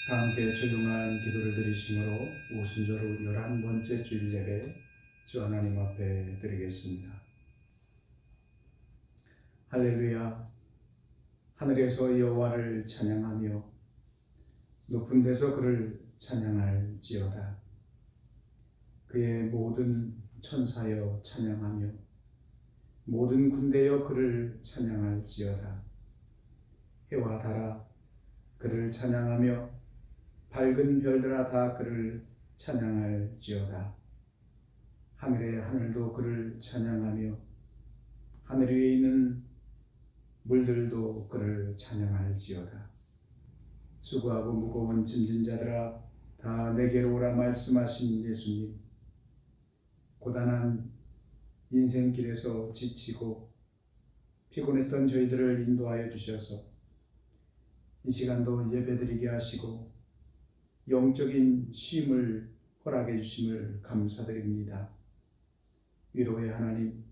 다 함께 조용한 기도를 드리심으로 오순절후 11번째 주일 예배 주 하나님 앞에 드리겠습니다. 할렐루야. 하늘에서 여호와를 찬양하며 높은 데서 그를 찬양할지어다. 그의 모든 천사여 찬양하며 모든 군대여 그를 찬양할지어다. 해와 달아 그를 찬양하며 밝은 별들아 다 그를 찬양할지어다. 하늘의 하늘도 그를 찬양하며 하늘 위에 있는 물들도 그를 찬양할지어다. 수고하고 무거운 짐진 자들아 다 내게로 오라 말씀하신 예수님, 고단한 인생길에서 지치고 피곤했던 저희들을 인도하여 주셔서 이 시간도 예배드리게 하시고 영적인 쉼을 허락해 주심을 감사드립니다. 위로의 하나님,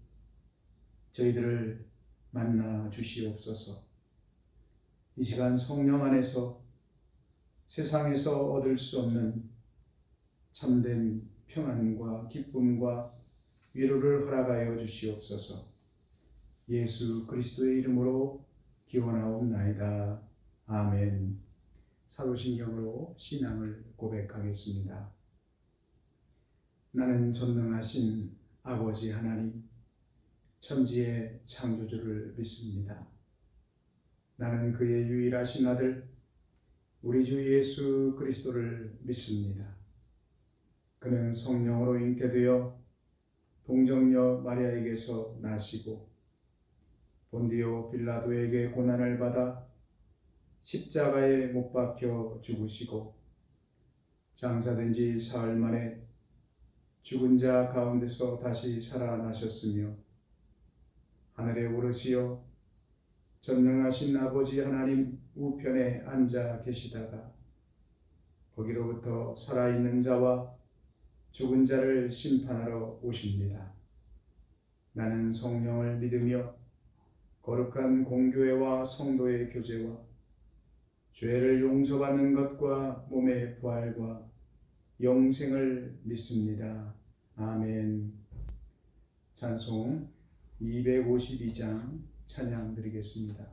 저희들을 만나 주시옵소서. 이 시간 성령 안에서 세상에서 얻을 수 없는 참된 평안과 기쁨과 위로를 허락하여 주시옵소서. 예수 그리스도의 이름으로 기원하옵나이다. 아멘. 사도신경으로 신앙을 고백하겠습니다. 나는 전능하신 아버지 하나님, 천지의 창조주를 믿습니다. 나는 그의 유일하신 아들 우리 주 예수 그리스도를 믿습니다. 그는 성령으로 잉태되어 동정녀 마리아에게서 나시고 본디오 빌라도에게 고난을 받아 십자가에 못 박혀 죽으시고 장사된 지 사흘 만에 죽은 자 가운데서 다시 살아나셨으며 하늘에 오르시어 전능하신 아버지 하나님 우편에 앉아 계시다가 거기로부터 살아있는 자와 죽은 자를 심판하러 오십니다. 나는 성령을 믿으며 거룩한 공교회와 성도의 교제와 죄를 용서받는 것과 몸의 부활과 영생을 믿습니다. 아멘. 찬송 252장 찬양 드리겠습니다.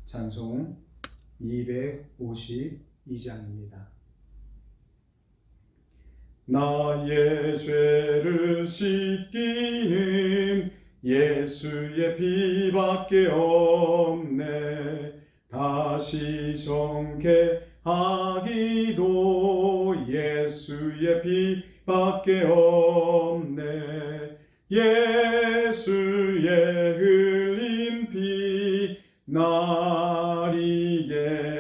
찬송 252장입니다. 나의 죄를 씻기는 예수의 피밖에 없네. 다시 정케하기도 예수의 피밖에 없네. 예수의 흘린 피 나리게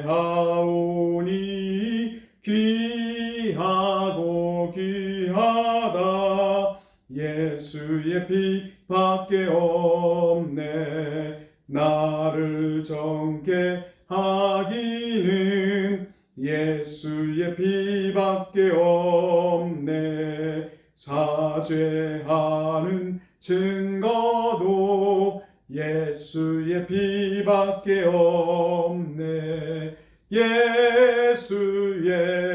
하오니 귀하고 귀하다. 예수의 피밖에 없네. 나를 정케 하기는 예수의 피밖에 없네. 사죄하는 증거도 예수의 피밖에 없네. 예수의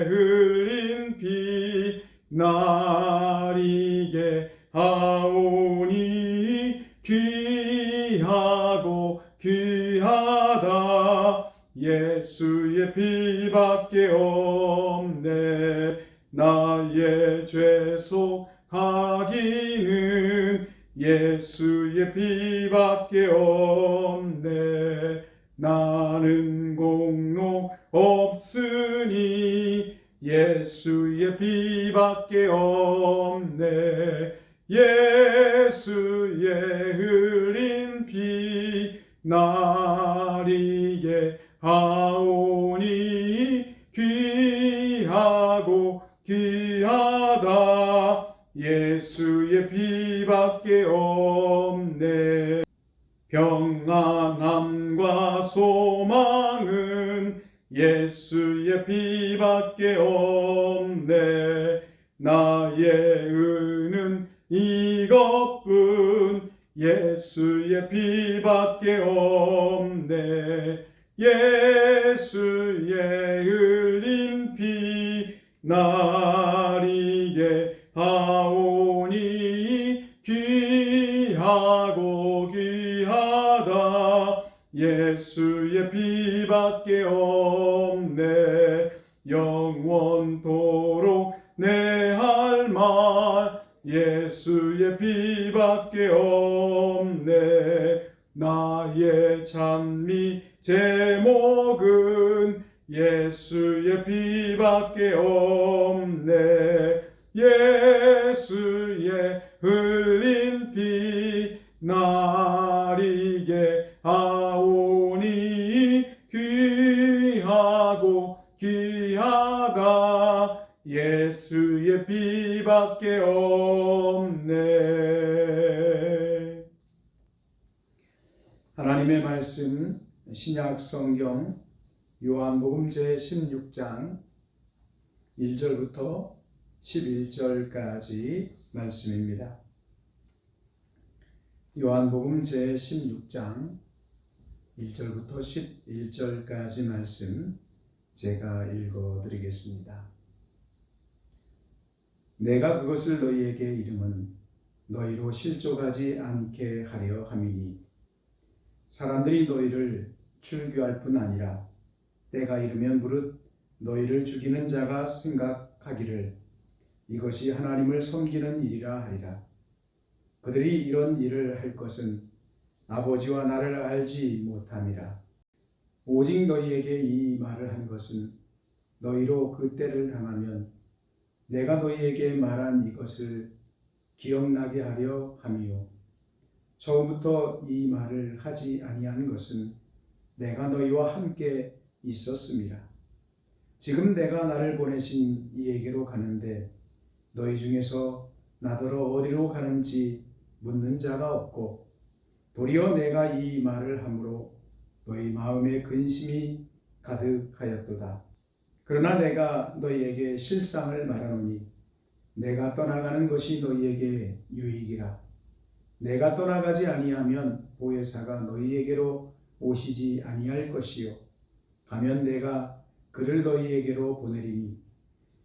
흘린 피 나리게 하오니 귀하고 귀하다. 예수의 피밖에 없네. 나의 죄속 하기는 예수의 피밖에 없네. 나는 공로 없으니 예수의 피밖에 없네. 예수의 흘린 피 나리게 하오니 귀하고 귀하다. 예수의 피밖에 없네. 평안함과 소망은 예수의 피밖에 없네. 나의 의는 이것뿐 예수의 피밖에 없네. 예수의 예수의 피밖에 없네. 영원토록 내 할 말 예수의 피밖에 없네. 나의 찬미 제목은 예수의 피밖에 없네. 예수의 흘린 피 나리게 하오니 귀하고 귀하다. 예수의 피밖에 없네. 하나님의 말씀 신약 성경 요한복음 제16장 1절부터 11절까지 말씀입니다. 요한복음 제16장 1절부터 11절까지 말씀 제가 읽어드리겠습니다. 내가 그것을 너희에게 이름은 너희로 실족하지 않게 하려 함이니 사람들이 너희를 출교할 뿐 아니라 때가 이르면 무릇 너희를 죽이는 자가 생각하기를 이것이 하나님을 섬기는 일이라 하리라. 그들이 이런 일을 할 것은 아버지와 나를 알지 못함이라. 오직 너희에게 이 말을 한 것은 너희로 그 때를 당하면 내가 너희에게 말한 이것을 기억나게 하려 함이요. 처음부터 이 말을 하지 아니한 것은 내가 너희와 함께 있었음이라. 지금 내가 나를 보내신 이에게로 가는데 너희 중에서 나더러 어디로 가는지 묻는 자가 없고 도리어 내가 이 말을 함으로 너희 마음에 근심이 가득하였도다. 그러나 내가 너희에게 실상을 말하노니 내가 떠나가는 것이 너희에게 유익이라. 내가 떠나가지 아니하면 보혜사가 너희에게로 오시지 아니할 것이요 가면 내가 그를 너희에게로 보내리니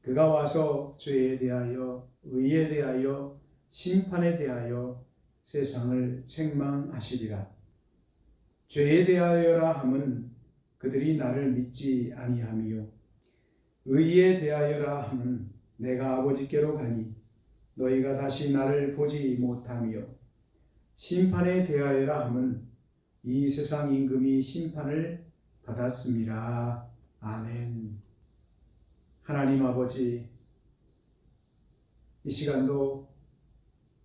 그가 와서 죄에 대하여 의에 대하여 심판에 대하여 세상을 책망하시리라. 죄에 대하여라 함은 그들이 나를 믿지 아니함이요 의에 대하여라 함은 내가 아버지께로 가니 너희가 다시 나를 보지 못하며 심판에 대하여라 함은 이 세상 임금이 심판을 받았음이라. 아멘. 하나님 아버지, 이 시간도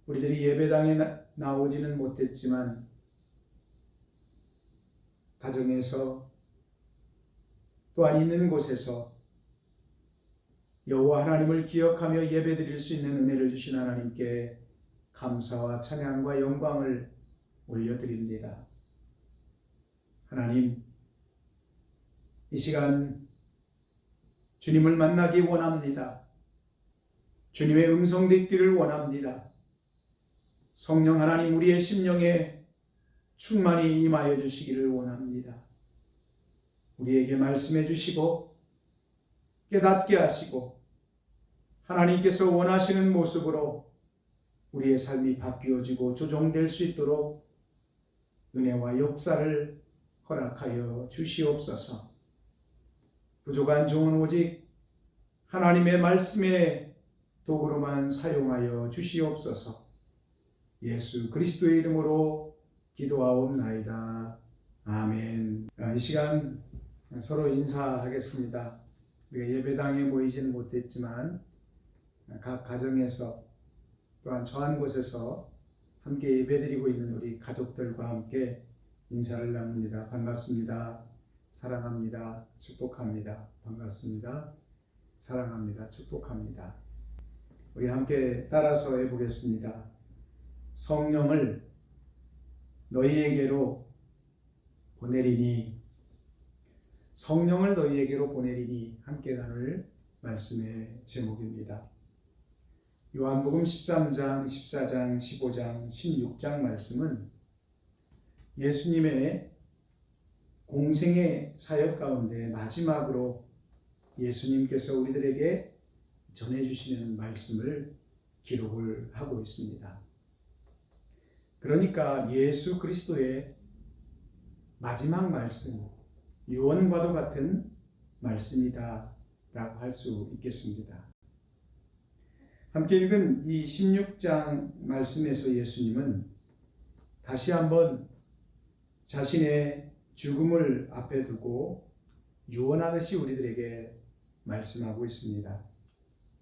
우리들이 예배당에 나오지는 못했지만 가정에서 또한 있는 곳에서 여호와 하나님을 기억하며 예배드릴 수 있는 은혜를 주신 하나님께 감사와 찬양과 영광을 올려드립니다. 하나님, 이 시간 주님을 만나기 원합니다. 주님의 음성 듣기를 원합니다. 성령 하나님, 우리의 심령에 충만히 임하여 주시기를 원합니다. 우리에게 말씀해 주시고 깨닫게 하시고 하나님께서 원하시는 모습으로 우리의 삶이 바뀌어지고 조정될 수 있도록 은혜와 역사를 허락하여 주시옵소서. 부족한 종은 오직 하나님의 말씀의 도구로만 사용하여 주시옵소서. 예수 그리스도의 이름으로 기도하옵나이다. 아멘. 이 시간 서로 인사하겠습니다. 우리가 예배당에 모이지는 못했지만 각 가정에서 또한 저한 곳에서 함께 예배드리고 있는 우리 가족들과 함께 인사를 나눕니다. 반갑습니다. 사랑합니다. 축복합니다. 반갑습니다. 사랑합니다. 축복합니다. 우리 함께 따라서 해보겠습니다. 성령을 너희에게로 보내리니, 성령을 너희에게로 보내리니 함께 나눌 말씀의 제목입니다. 요한복음 13장, 14장, 15장, 16장 말씀은 예수님의 공생의 사역 가운데 마지막으로 예수님께서 우리들에게 전해주시는 말씀을 기록을 하고 있습니다. 그러니까 예수 그리스도의 마지막 말씀, 유언과도 같은 말씀이다 라고 할 수 있겠습니다. 함께 읽은 이 16장 말씀에서 예수님은 다시 한번 자신의 죽음을 앞에 두고 유언하듯이 우리들에게 말씀하고 있습니다.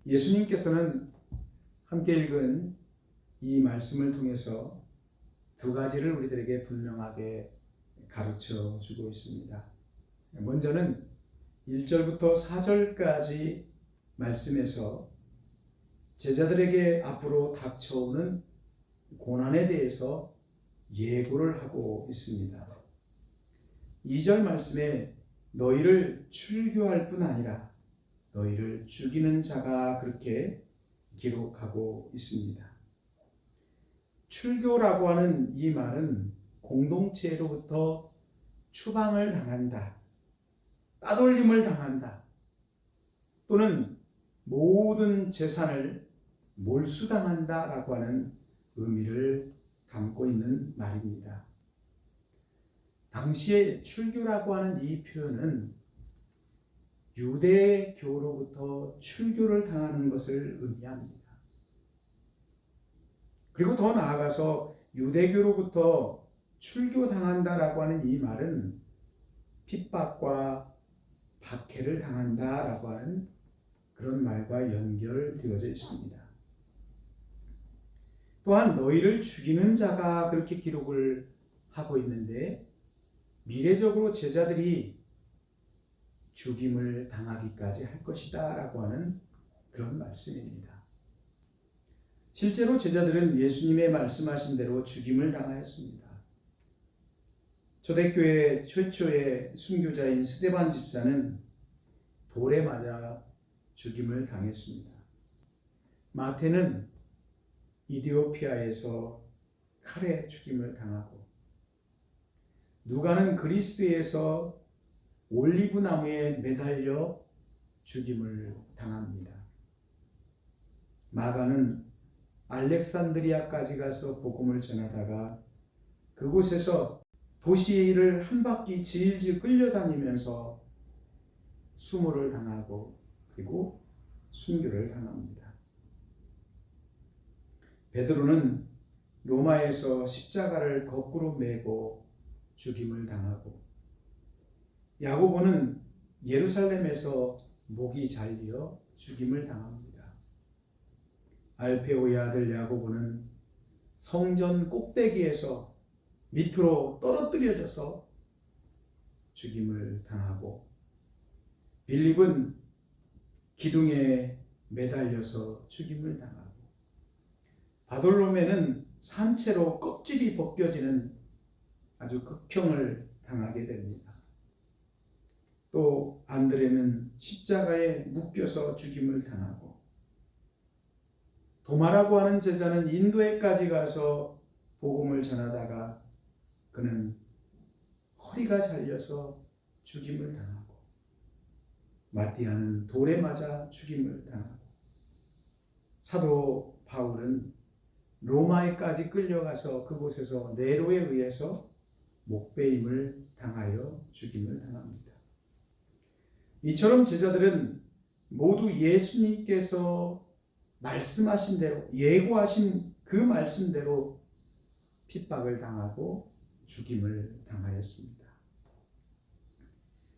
예수님께서는 함께 읽은 이 말씀을 통해서 두 가지를 우리들에게 분명하게 가르쳐 주고 있습니다. 먼저는 1절부터 4절까지 말씀에서 제자들에게 앞으로 닥쳐오는 고난에 대해서 예고를 하고 있습니다. 2절 말씀에 너희를 출교할 뿐 아니라 너희를 죽이는 자가 그렇게 기록하고 있습니다. 출교라고 하는 이 말은 공동체로부터 추방을 당한다, 따돌림을 당한다, 또는 모든 재산을 몰수당한다 라고 하는 의미를 담고 있는 말입니다. 당시에 출교라고 하는 이 표현은 유대교로부터 출교를 당하는 것을 의미합니다. 그리고 더 나아가서 유대교로부터 출교당한다라고 하는 이 말은 핍박과 박해를 당한다라고 하는 그런 말과 연결되어져 있습니다. 또한 너희를 죽이는 자가 그렇게 기록을 하고 있는데 미래적으로 제자들이 죽임을 당하기까지 할 것이다 라고 하는 그런 말씀입니다. 실제로 제자들은 예수님의 말씀하신 대로 죽임을 당하였습니다. 초대교회 최초의 순교자인 스데반 집사는 돌에 맞아 죽임을 당했습니다. 마태는 이디오피아에서 칼에 죽임을 당하고, 누가는 그리스에서 올리브 나무에 매달려 죽임을 당합니다. 마가는 알렉산드리아까지 가서 복음을 전하다가 그곳에서 도시를 한 바퀴 질질 끌려다니면서 수모를 당하고 그리고 순교를 당합니다. 베드로는 로마에서 십자가를 거꾸로 메고 죽임을 당하고, 야고보는 예루살렘에서 목이 잘려 죽임을 당합니다. 알페오의 아들 야고보는 성전 꼭대기에서 밑으로 떨어뜨려져서 죽임을 당하고, 빌립은 기둥에 매달려서 죽임을 당하고, 바돌로메는 산채로 껍질이 벗겨지는 아주 극형을 당하게 됩니다. 또 안드레는 십자가에 묶여서 죽임을 당하고, 도마라고 하는 제자는 인도에까지 가서 복음을 전하다가 그는 허리가 잘려서 죽임을 당하고, 마띠아는 돌에 맞아 죽임을 당하고, 사도 바울은 로마에까지 끌려가서 그곳에서 네로에 의해서 목베임을 당하여 죽임을 당합니다. 이처럼 제자들은 모두 예수님께서 말씀하신 대로, 예고하신 그 말씀대로 핍박을 당하고 죽임을 당하였습니다.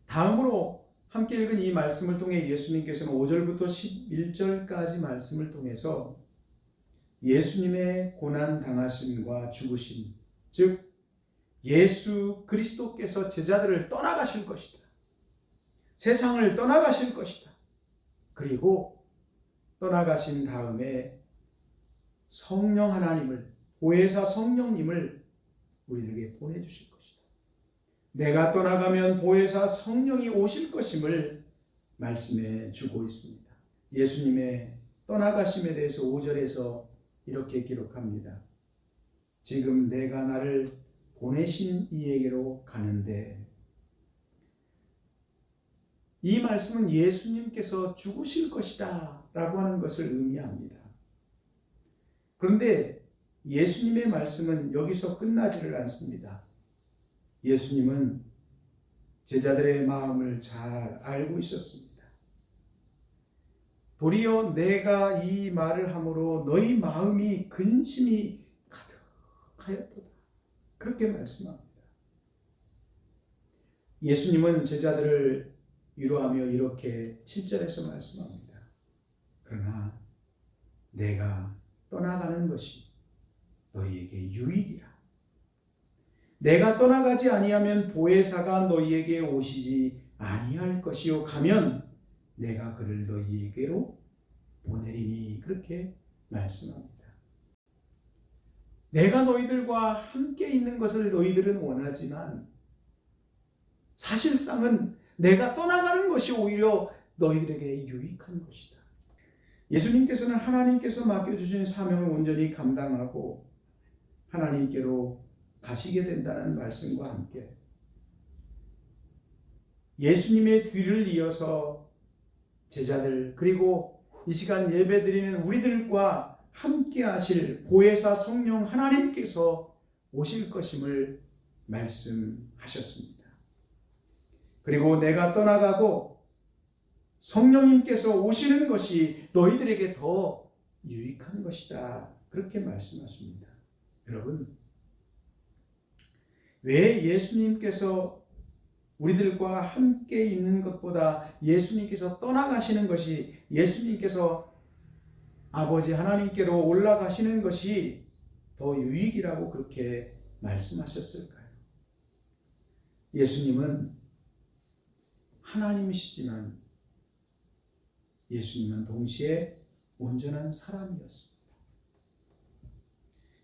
다음으로 함께 읽은 이 말씀을 통해 예수님께서는 5절부터 11절까지 말씀을 통해서 예수님의 고난 당하심과 죽으심, 즉 예수 그리스도께서 제자들을 떠나가실 것이다, 세상을 떠나가실 것이다, 그리고 떠나가신 다음에 성령 하나님을, 보혜사 성령님을 우리에게 보내주실 것이다, 내가 떠나가면 보혜사 성령이 오실 것임을 말씀해 주고 있습니다. 예수님의 떠나가심에 대해서 5절에서 이렇게 기록합니다. 지금 내가 나를 보내신 이에게로 가는데, 이 말씀은 예수님께서 죽으실 것이다 라고 하는 것을 의미합니다. 그런데 예수님의 말씀은 여기서 끝나지를 않습니다. 예수님은 제자들의 마음을 잘 알고 있었습니다. 도리어 내가 이 말을 함으로 너희 마음이 근심이 가득하였도다. 그렇게 말씀합니다. 예수님은 제자들을 위로하며 이렇게 7절에서 말씀합니다. 그러나 내가 떠나가는 것이 너희에게 유익이라. 내가 떠나가지 아니하면 보혜사가 너희에게 오시지 아니할 것이요 가면 내가 그를 너희에게로 보내리니. 그렇게 말씀합니다. 내가 너희들과 함께 있는 것을 너희들은 원하지만 사실상은 내가 떠나가는 것이 오히려 너희들에게 유익한 것이다. 예수님께서는 하나님께서 맡겨주신 사명을 온전히 감당하고 하나님께로 가시게 된다는 말씀과 함께 예수님의 뒤를 이어서 제자들 그리고 이 시간 예배드리는 우리들과 함께 하실 보혜사 성령 하나님께서 오실 것임을 말씀하셨습니다. 그리고 내가 떠나가고 성령님께서 오시는 것이 너희들에게 더 유익한 것이다. 그렇게 말씀하십니다. 여러분, 왜 예수님께서 우리들과 함께 있는 것보다 예수님께서 떠나가시는 것이, 예수님께서 아버지 하나님께로 올라가시는 것이 더 유익이라고 그렇게 말씀하셨을까요? 예수님은 하나님이시지만 예수님은 동시에 온전한 사람이었습니다.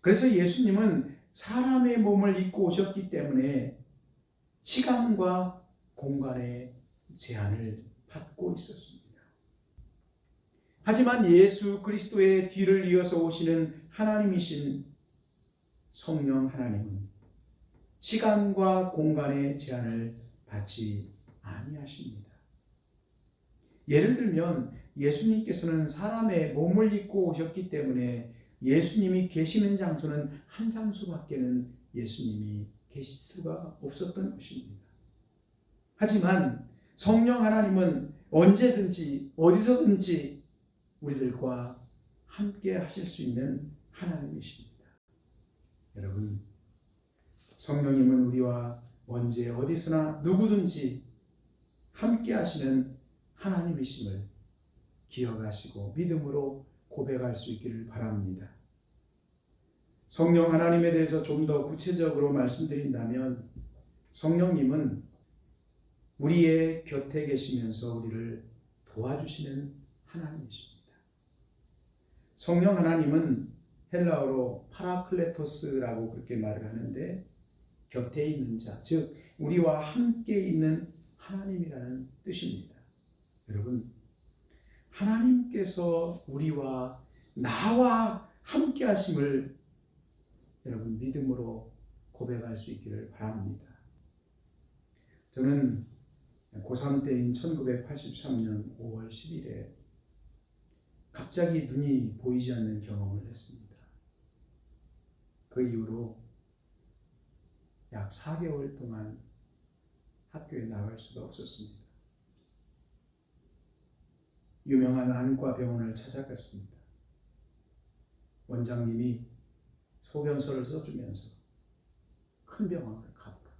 그래서 예수님은 사람의 몸을 입고 오셨기 때문에 시간과 공간의 제한을 받고 있었습니다. 하지만 예수 그리스도의 뒤를 이어서 오시는 하나님이신 성령 하나님은 시간과 공간의 제한을 받지 아니하십니다. 예를 들면 예수님께서는 사람의 몸을 입고 오셨기 때문에 예수님이 계시는 장소는 한 장소밖에는 예수님이 계실 수가 없었던 것입니다. 하지만 성령 하나님은 언제든지 어디서든지 우리들과 함께 하실 수 있는 하나님이십니다. 여러분, 성령님은 우리와 언제 어디서나 누구든지 함께 하시는 하나님이심을 기억하시고 믿음으로 고백할 수 있기를 바랍니다. 성령 하나님에 대해서 좀 더 구체적으로 말씀드린다면 성령님은 우리의 곁에 계시면서 우리를 도와주시는 하나님이십니다. 성령 하나님은 헬라어로 파라클레토스라고 그렇게 말을 하는데 곁에 있는 자, 즉 우리와 함께 있는 하나님이라는 뜻입니다. 여러분, 하나님께서 우리와 나와 함께 하심을 여러분 믿음으로 고백할 수 있기를 바랍니다. 저는 고3 때인 1983년 5월 10일에 갑자기 눈이 보이지 않는 경험을 했습니다. 그 이후로 약 4개월 동안 학교에 나갈 수가 없었습니다. 유명한 안과 병원을 찾아갔습니다. 원장님이 소견서를 써주면서 큰 병원을 가보라고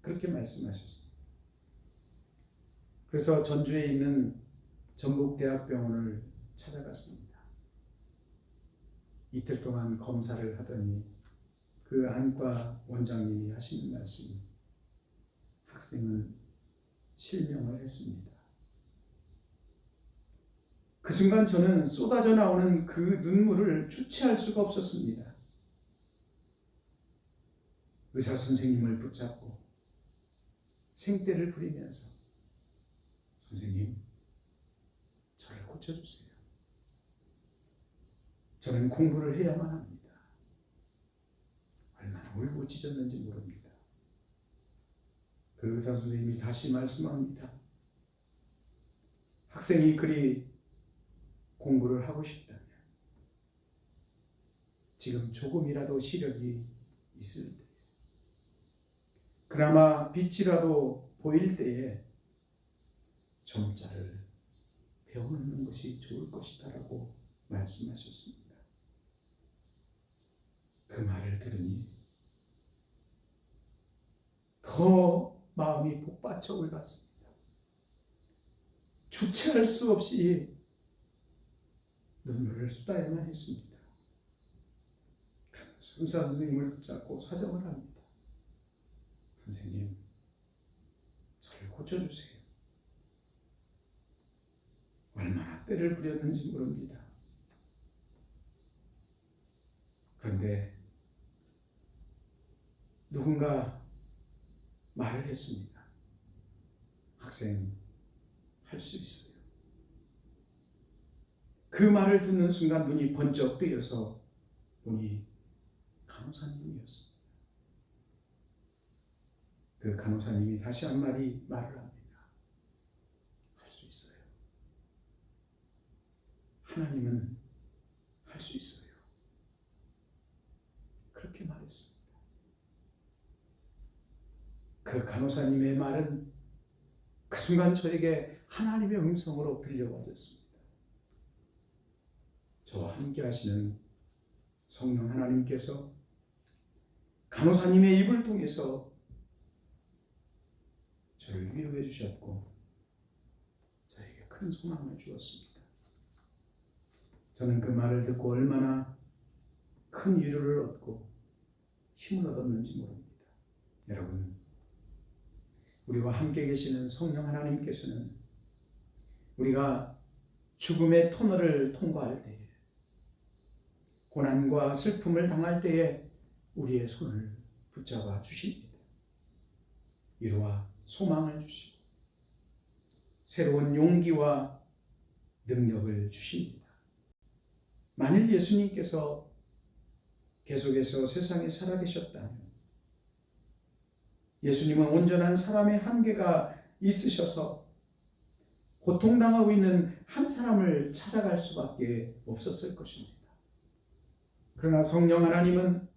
그렇게 말씀하셨습니다. 그래서 전주에 있는 전북대학병원을 찾아갔습니다. 이틀 동안 검사를 하더니 그 안과 원장님이 하시는 말씀이 학생은 실명을 했습니다. 그 순간 저는 쏟아져 나오는 그 눈물을 주체할 수가 없었습니다. 의사 선생님을 붙잡고 생떼를 부리면서 선생님, 저를 고쳐주세요. 저는 공부를 해야만 합니다. 얼마나 울고 짖었는지 모릅니다. 그 의사 선생님이 다시 말씀합니다. 학생이 그리 공부를 하고 싶다면 지금 조금이라도 시력이 있을 때 그나마 빛이라도 보일 때에 점자를 배워놓는 것이 좋을 것이다 라고 말씀하셨습니다. 그 말을 들으니 더 마음이 복받쳐 올랐습니다. 주체할 수 없이 눈물을 쏟아야만 했습니다. 의사 선생님을 붙잡고 사정을 합니다. 선생님, 저를 고쳐주세요. 얼마나 때를 부렸는지 모릅니다. 그런데 누군가 말을 했습니다. 학생, 할 수 있어요. 그 말을 듣는 순간 눈이 번쩍 뜨여서 보니 간호사님이었습니다. 그 간호사님이 다시 한마디 말을 합니다. 할 수 있어요. 하나님은 할 수 있어요. 그렇게 말했습니다. 그 간호사님의 말은 그 순간 저에게 하나님의 음성으로 들려와졌습니다. 저와 함께 하시는 성령 하나님께서 간호사님의 입을 통해서 저를 위로해 주셨고 저에게 큰 소망을 주었습니다. 저는 그 말을 듣고 얼마나 큰 위로를 얻고 힘을 얻었는지 모릅니다. 여러분, 우리와 함께 계시는 성령 하나님께서는 우리가 죽음의 터널을 통과할 때에, 고난과 슬픔을 당할 때에 우리의 손을 붙잡아 주십니다. 위로와 소망을 주시고 새로운 용기와 능력을 주십니다. 만일 예수님께서 계속해서 세상에 살아계셨다면 예수님은 온전한 사람의 한계가 있으셔서 고통당하고 있는 한 사람을 찾아갈 수밖에 없었을 것입니다. 그러나 성령 하나님은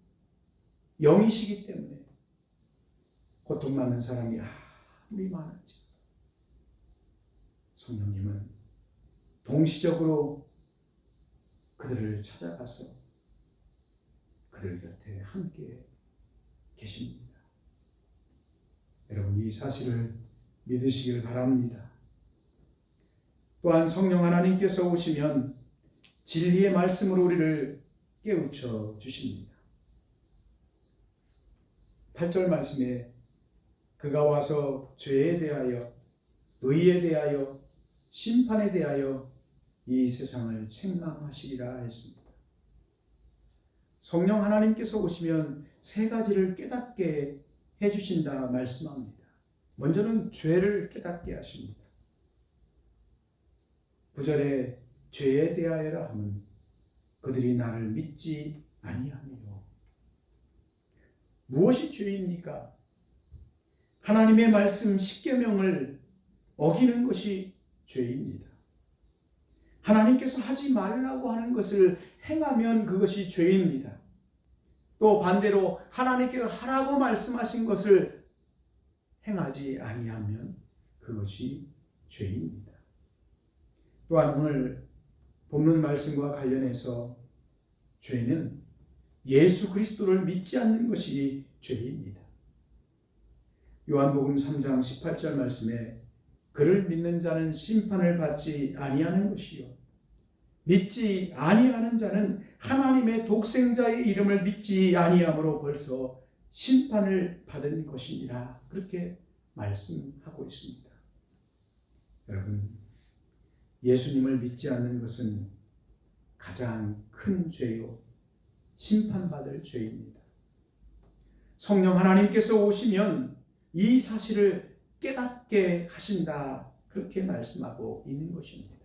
영이시기 때문에 고통받는 사람이 아무리 많은지 성령님은 동시적으로 그들을 찾아가서 그들 곁에 함께 계십니다. 여러분, 이 사실을 믿으시길 바랍니다. 또한 성령 하나님께서 오시면 진리의 말씀으로 우리를 깨우쳐 주십니다. 8절 말씀에 그가 와서 죄에 대하여, 의에 대하여, 심판에 대하여 이 세상을 책망하시리라 했습니다. 성령 하나님께서 오시면 세 가지를 깨닫게 해주신다 말씀합니다. 먼저는 죄를 깨닫게 하십니다. 9절에 죄에 대하여라 하면 그들이 나를 믿지 아니하며. 무엇이 죄입니까? 하나님의 말씀 10계명을 어기는 것이 죄입니다. 하나님께서 하지 말라고 하는 것을 행하면 그것이 죄입니다. 또 반대로 하나님께서 하라고 말씀하신 것을 행하지 아니하면 그것이 죄입니다. 또한 오늘 본문 말씀과 관련해서 죄는 예수 그리스도를 믿지 않는 것이 죄입니다. 요한복음 3장 18절 말씀에 그를 믿는 자는 심판을 받지 아니하는 것이요 믿지 아니하는 자는 하나님의 독생자의 이름을 믿지 아니함으로 벌써 심판을 받은 것이니라, 그렇게 말씀하고 있습니다. 여러분, 예수님을 믿지 않는 것은 가장 큰 죄요 심판받을 죄입니다. 성령 하나님께서 오시면 이 사실을 깨닫게 하신다, 그렇게 말씀하고 있는 것입니다.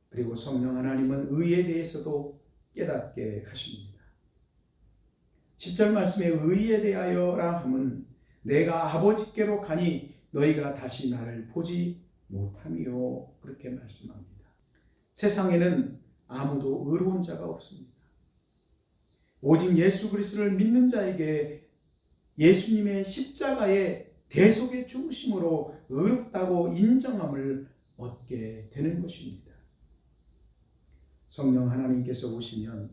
그리고 성령 하나님은 의에 대해서도 깨닫게 하십니다. 10절 말씀에 의에 대하여라 하면 내가 아버지께로 가니 너희가 다시 나를 보지 못하며, 그렇게 말씀합니다. 세상에는 아무도 의로운 자가 없습니다. 오직 예수 그리스도를 믿는 자에게 예수님의 십자가의 대속의 죽으심으로 의롭다고 인정함을 얻게 되는 것입니다. 성령 하나님께서 오시면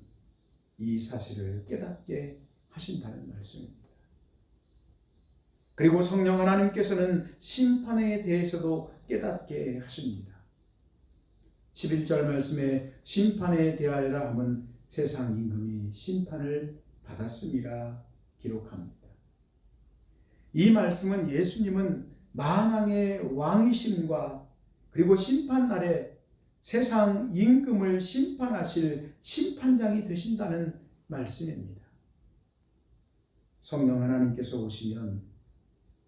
이 사실을 깨닫게 하신다는 말씀입니다. 그리고 성령 하나님께서는 심판에 대해서도 깨닫게 하십니다. 11절 말씀에 심판에 대하여라 함은 세상 임금이 심판을 받았음이라 기록합니다. 이 말씀은 예수님은 만왕의 왕이심과 그리고 심판날에 세상 임금을 심판하실 심판장이 되신다는 말씀입니다. 성령 하나님께서 오시면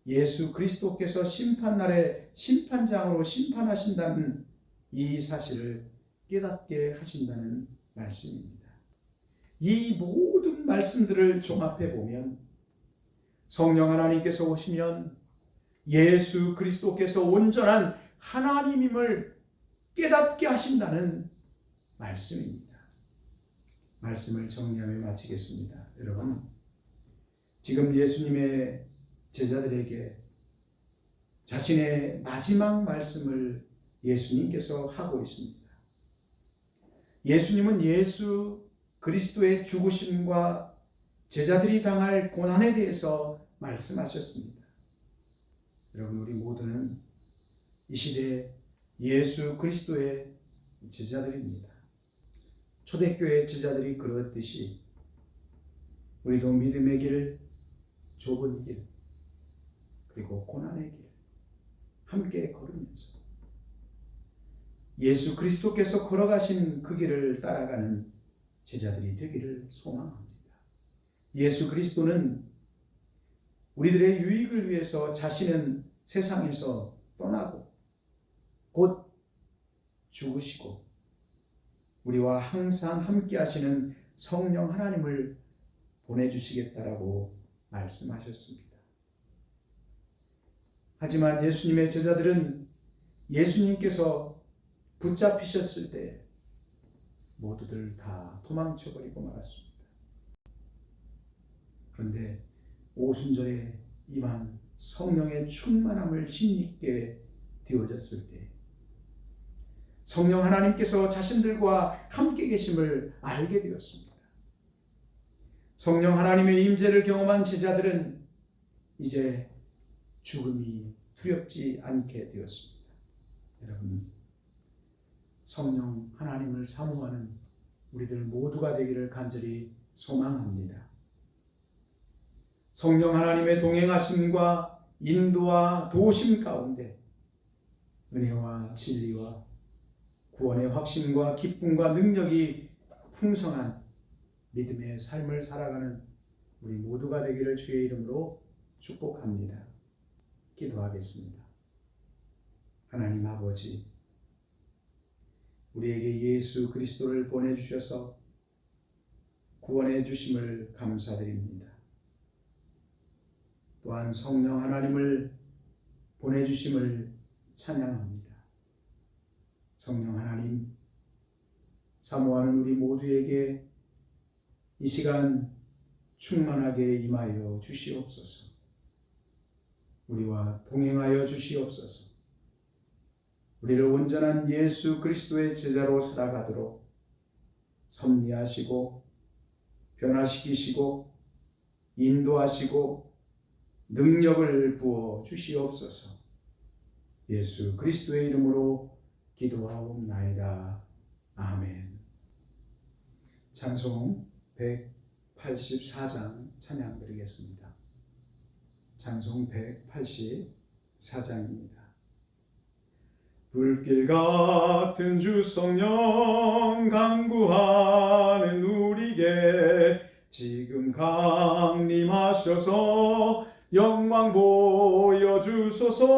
예수 그리스도께서 심판날에 심판장으로 심판하신다는 이 사실을 깨닫게 하신다는 말씀입니다. 이 모든 말씀들을 종합해 보면 성령 하나님께서 오시면 예수 그리스도께서 온전한 하나님임을 깨닫게 하신다는 말씀입니다. 말씀을 정리하며 마치겠습니다. 여러분, 지금 예수님의 제자들에게 자신의 마지막 말씀을 예수님께서 하고 있습니다. 예수님은 예수 그리스도의 죽으심과 제자들이 당할 고난에 대해서 말씀하셨습니다. 여러분, 우리 모두는 이 시대에 예수 그리스도의 제자들입니다. 초대교회 제자들이 그렇듯이 우리도 믿음의 길, 좁은 길, 그리고 고난의 길 함께 걸으면서 예수 그리스도께서 걸어가신 그 길을 따라가는 제자들이 되기를 소망합니다. 예수 그리스도는 우리들의 유익을 위해서 자신은 세상에서 떠나고 곧 죽으시고 우리와 항상 함께 하시는 성령 하나님을 보내주시겠다라고 말씀하셨습니다. 하지만 예수님의 제자들은 예수님께서 붙잡히셨을 때 모두들 다 도망쳐버리고 말았습니다. 그런데 오순절에 임한 성령의 충만함을 힘입게 되어졌을 때 성령 하나님께서 자신들과 함께 계심을 알게 되었습니다. 성령 하나님의 임재를 경험한 제자들은 이제 죽음이 두렵지 않게 되었습니다. 여러분, 성령 하나님을 사모하는 우리들 모두가 되기를 간절히 소망합니다. 성령 하나님의 동행하심과 인도와 도우심 가운데 은혜와 진리와 구원의 확신과 기쁨과 능력이 풍성한 믿음의 삶을 살아가는 우리 모두가 되기를 주의 이름으로 축복합니다. 기도하겠습니다. 하나님 아버지, 우리에게 예수 그리스도를 보내주셔서 구원해 주심을 감사드립니다. 또한 성령 하나님을 보내주심을 찬양합니다. 성령 하나님, 사모하는 우리 모두에게 이 시간 충만하게 임하여 주시옵소서. 우리와 동행하여 주시옵소서. 우리를 온전한 예수 그리스도의 제자로 살아가도록 섭리하시고 변화시키시고 인도하시고 능력을 부어 주시옵소서. 예수 그리스도의 이름으로 기도하옵나이다. 아멘. 찬송 184장 찬양 드리겠습니다. 찬송 184장입니다. 불길 같은 주 성령 간구하는 우리에게 지금 강림하셔서 영광 보여주소서.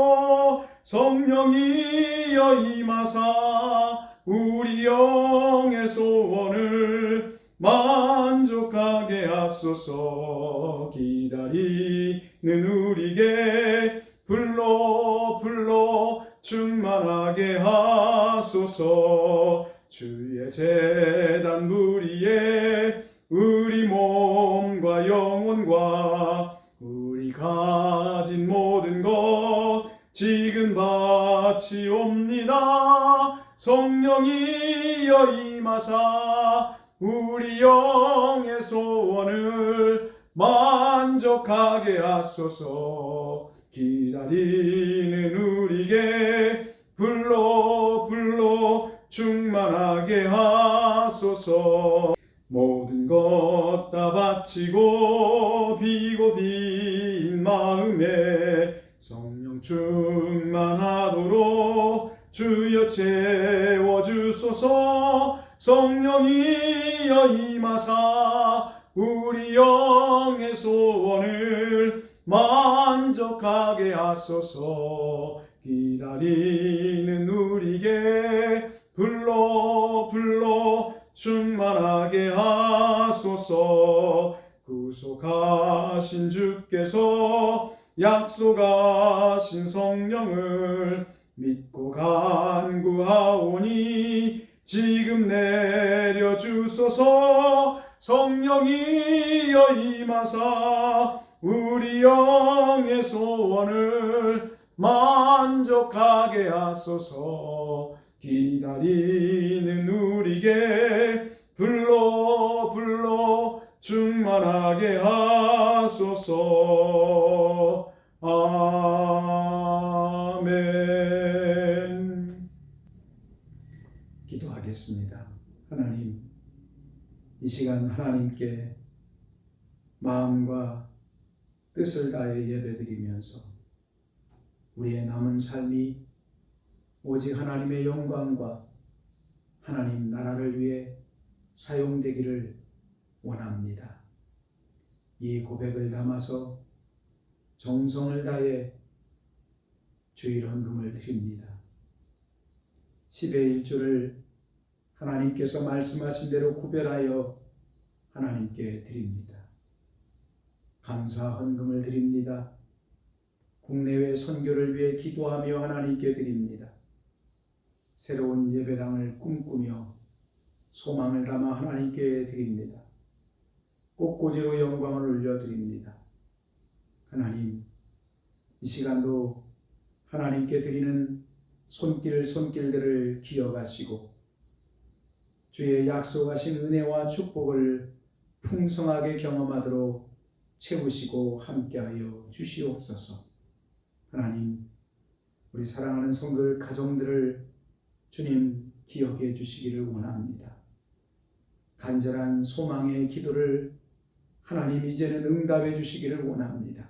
성령이여 임하사 우리 영의 소원을 만족하게 하소서. 기다리는 우리에게 불러 충만하게 하소서. 주의 제단 무리에 우리 몸과 영혼과 모든 것 지금 바치옵니다. 성령이여 임하사 우리 영의 소원을 만족하게 하소서. 기다리는 우리에게 불러 충만하게 하소서. 모든 것 다 바치고 비고 빈 마음에 성령 충만하도록 주여 채워주소서. 성령이여 임하사 우리 영의 소원을 만족하게 하소서. 기다리는 우리에게 불러 충만하게 하소서. 구속하신 주께서 약속하신 성령을 믿고 간구하오니 지금 내려주소서. 성령이여 임하사 우리 영의 소원을 만족하게 하소서. 기다리는 우리에게 불러 충만하게 하소서. 아멘. 기도하겠습니다. 하나님, 이 시간 하나님께 마음과 뜻을 다해 예배드리면서 우리의 남은 삶이 오직 하나님의 영광과 하나님 나라를 위해 사용되기를 원합니다. 이 고백을 담아서 정성을 다해 주일 헌금을 드립니다. 10의 1조를 하나님께서 말씀하신 대로 구별하여 하나님께 드립니다. 감사 헌금을 드립니다. 국내외 선교를 위해 기도하며 하나님께 드립니다. 새로운 예배당을 꿈꾸며 소망을 담아 하나님께 드립니다. 꽃꽂이로 영광을 올려드립니다. 하나님, 이 시간도 하나님께 드리는 손길들을 기억하시고 주의 약속하신 은혜와 축복을 풍성하게 경험하도록 채우시고 함께하여 주시옵소서. 하나님, 우리 사랑하는 성도들 가정들을 주님 기억해 주시기를 원합니다. 간절한 소망의 기도를 하나님 이제는 응답해 주시기를 원합니다.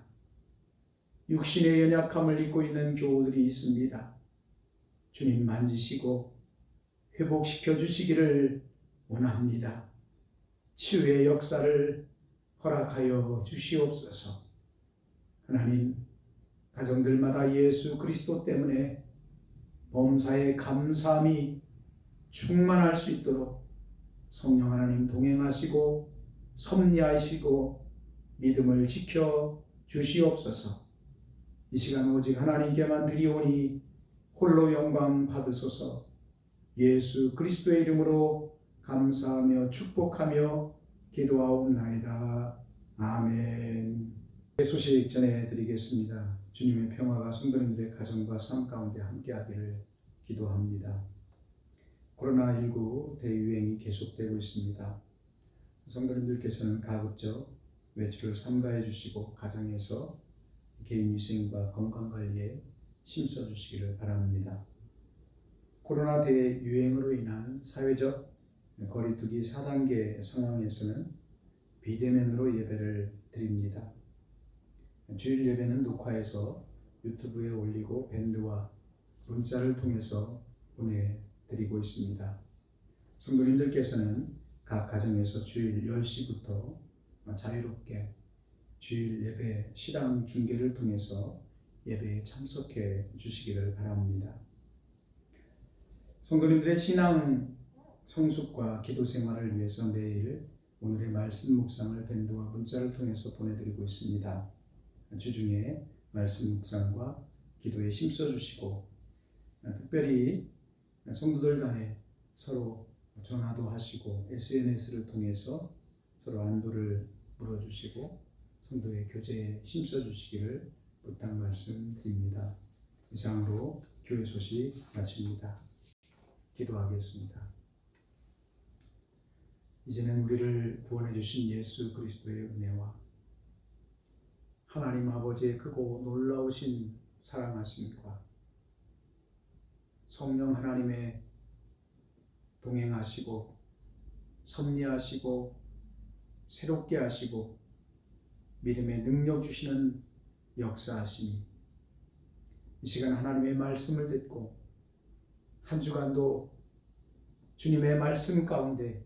육신의 연약함을 입고 있는 교우들이 있습니다. 주님 만지시고 회복시켜 주시기를 원합니다. 치유의 역사를 허락하여 주시옵소서. 하나님, 가정들마다 예수 그리스도 때문에 범사에 감사함이 충만할 수 있도록 성령 하나님 동행하시고 섭리하시고 믿음을 지켜 주시옵소서. 이 시간 오직 하나님께만 드리오니 홀로 영광 받으소서. 예수 그리스도의 이름으로 감사하며 축복하며 기도하옵나이다. 아멘. 소식 전해드리겠습니다. 주님의 평화가 성도님들의 가정과 삶 가운데 함께하기를 기도합니다. 코로나19 대유행이 계속되고 있습니다. 성도님들께서는 가급적 외출을 삼가해 주시고 가정에서 개인위생과 건강관리에 힘써 주시기를 바랍니다. 코로나 대유행으로 인한 사회적 거리두기 4단계 상황에서는 비대면으로 예배를 드립니다. 주일 예배는 녹화해서 유튜브에 올리고 밴드와 문자를 통해서 보내드리고 있습니다. 성도님들께서는 각 가정에서 주일 10시부터 자유롭게 주일 예배 시랑 중계를 통해서 예배에 참석해 주시기를 바랍니다. 성도님들의 신앙 성숙과 기도 생활을 위해서 매일 오늘의 말씀 묵상을 밴드와 문자를 통해서 보내드리고 있습니다. 주중에 말씀 묵상과 기도에 힘써 주시고 특별히 성도들 간에 서로 전화도 하시고 SNS를 통해서 서로 안부를 물어주시고 성도의 교제에 힘써 주시기를 부탁 말씀드립니다. 이상으로 교회 소식 마칩니다. 기도하겠습니다. 이제는 우리를 구원해 주신 예수 그리스도의 은혜와 하나님 아버지의 크고 놀라우신 사랑하심과 성령 하나님의 동행하시고 섭리하시고 새롭게 하시고 믿음의 능력 주시는 역사하심이 이 시간 하나님의 말씀을 듣고 한 주간도 주님의 말씀 가운데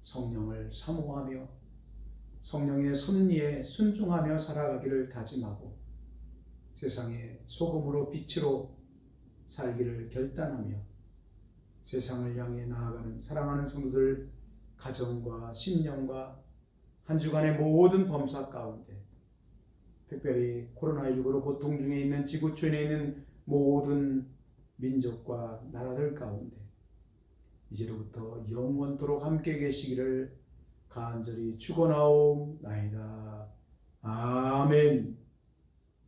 성령을 사모하며 성령의 섭리에 순종하며 살아가기를 다짐하고 세상의 소금으로 빛으로 살기를 결단하며 세상을 향해 나아가는 사랑하는 성도들 가정과 심령과 한 주간의 모든 범사 가운데 특별히 코로나19로 고통 중에 있는 지구촌에 있는 모든 민족과 나라들 가운데 이제로부터 영원토록 함께 계시기를 간절히 축원하옵나이다. 아멘.